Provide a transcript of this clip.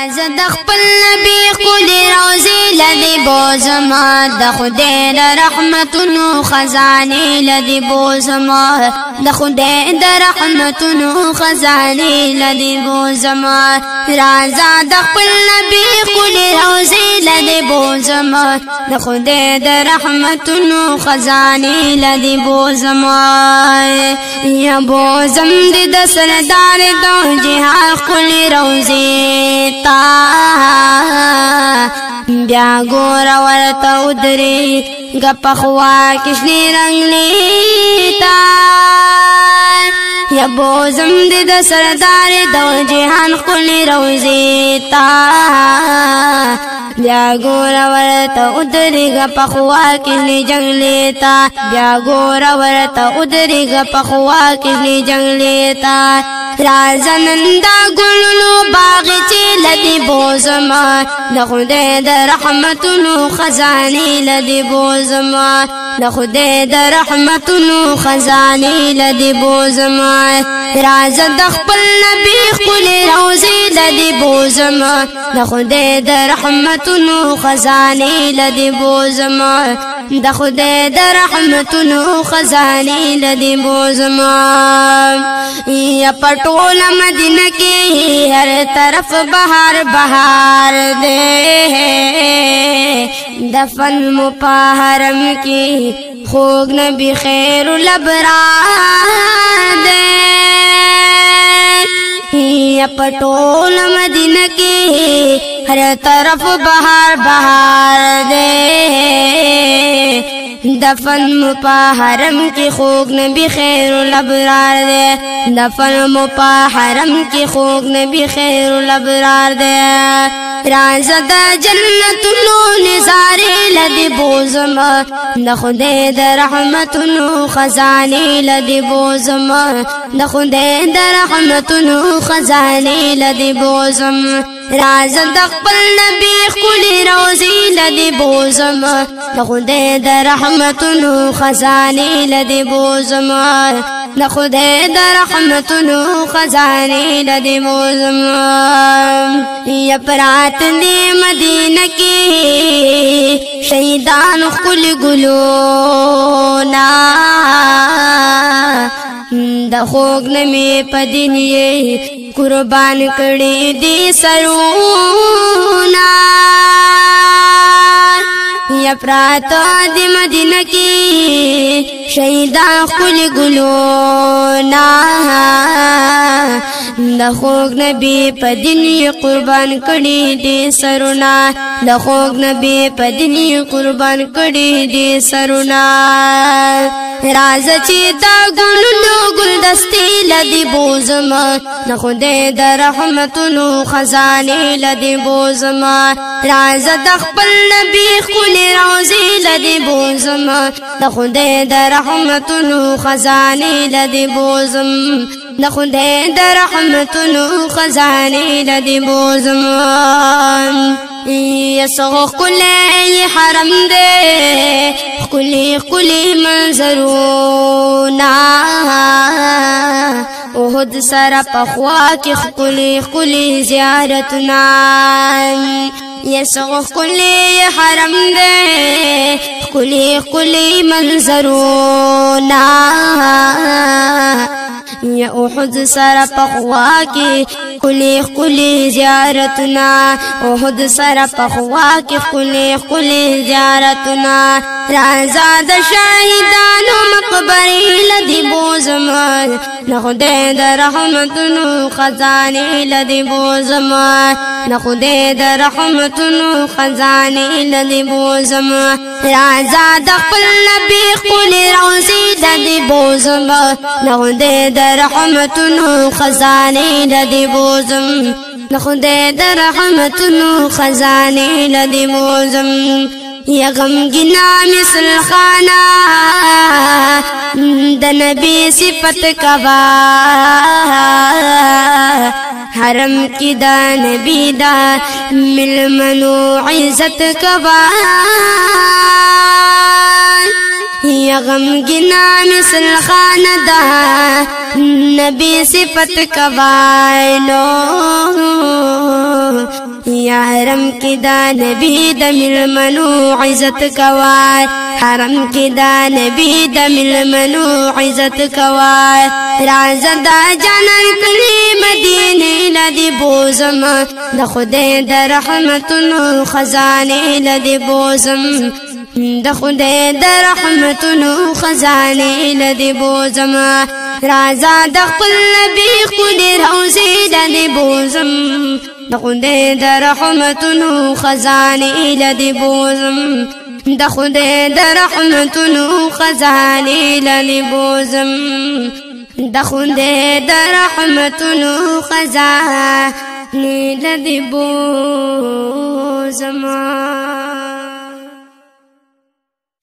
راز د خپل نبی خولي روزي لدی بوزما د خدای د رحمتونو خزانه لدی بوزما د خدای د رحمتونو خزانه لدی بوزما راز د خپل نبی خولي روزي لدی بوزما د خدای د رحمتونو خزانه لدی بوزما یا بوزم د سردار د جهان خولي روزي تا بیا ګور ورته ودري غپخوا کشنی رنگ لیتا یا بوزم د سردار د جهان خولي روزي تا بیا ګور ورته ودري غپخوا کشنی جنگ لیتا بیا ګور ورته ودري غپخوا کشنی جنگ لیتا رازنندا ګلونو باغ چې لدی بوزما د خدای د رحمتونو خزانه لدی بوزما د خدای د رحمتونو خزانه لدی بوزما راز د خپل نبی خولي روزي لدی بوزما د خدای د رحمتونو خزانه لدی بوزما د خدای د رحمتونو خزانه لدی بوزما یا پټول مدینه کې هر طرف بهار بهار دے دفن مپاحرم کی خوگ نبی خیر الابرار دے یا پټول مدینه کې ہر طرف بہار بہار دے دفن مپاحرم کی خوگ نبی خیر الابرار دے دفن مپاحرم کی خوگ نبی خیر الابرار دے راز د جنتونو نظاره لدی بوزما د خدای د رحمتونو خزانه لدی بوزما د خدای د رحمتونو خزانه لدی بوزم راز د خپل نبی خولي روزي لدی بوزما د خدای د رحمتونو خزانه لدی بوزما د خدای د رحمتونو خزانه لدی بوزما یا پرات دی مدینه کې شهیدان خپل ګلونا د خوګ نمی پدینه قربان کړي دي سرونا یا پرات دی مدینه کې شهیدان خپل ګلونا د خوګ نبی پدینه قربان کړي دي سرونا د خوګ نبی پدینه قربان کړي دي سرونا راز چې دا ګلونو ګلدستي لدی بوزما د خدای د رحمتونو خزانه لدی بوزما راز د خپل نبی خولي روزي لدی بوزما د خدای د رحمتونو خزانه لدی بوزم د خدای د رحمتونو خزانه لدی بوزما یسغ کلی حرم دے کلی کلی منظرونا احد سر پخوا کی کلی کلی زیارتنا یسغ کلی حرم دے کلی کلی منظرونا یا احد سر پخوا کی کلی کلی زیارتنا احد سر پخوا کی کلی کلی زیارتنا رازا د شهیدانو مقبره لدی بوزما د خدای د رحمتونو خزانه لدی بوزما د خدای د رحمتونو خزانه لدی بوزما رازا د خپل نبی خولي روزي لدی بوزما د خدای د رحمتونو خزانه لدی بوزم د خدای د رحمتونو خزانه لدی بوزم یا غمگنا مثل خانا د نبی صفت کبا حرم کی دا نبی دا مل منو عزت کبا یا غمگنا مثل خانا دا نبی صفت کبا کی دا نبی د ملمنو عزت کوای حرم کی دا نبی د ملمنو عزت کوای راز دا جنت کلی مدینه لدی بوزم د خدای د رحمتونو خزانه لدی بوزم د خدای د رحمتونو خزانه لدی بوزم رازا د خپل نبی خدای روزي لدی بوزم د خدای د رحمتونو خزانه لدی بوزم د خدای د رحمتونو خزانه لدی بوزم د خدای د رحمتونو خزانه لدی بوزم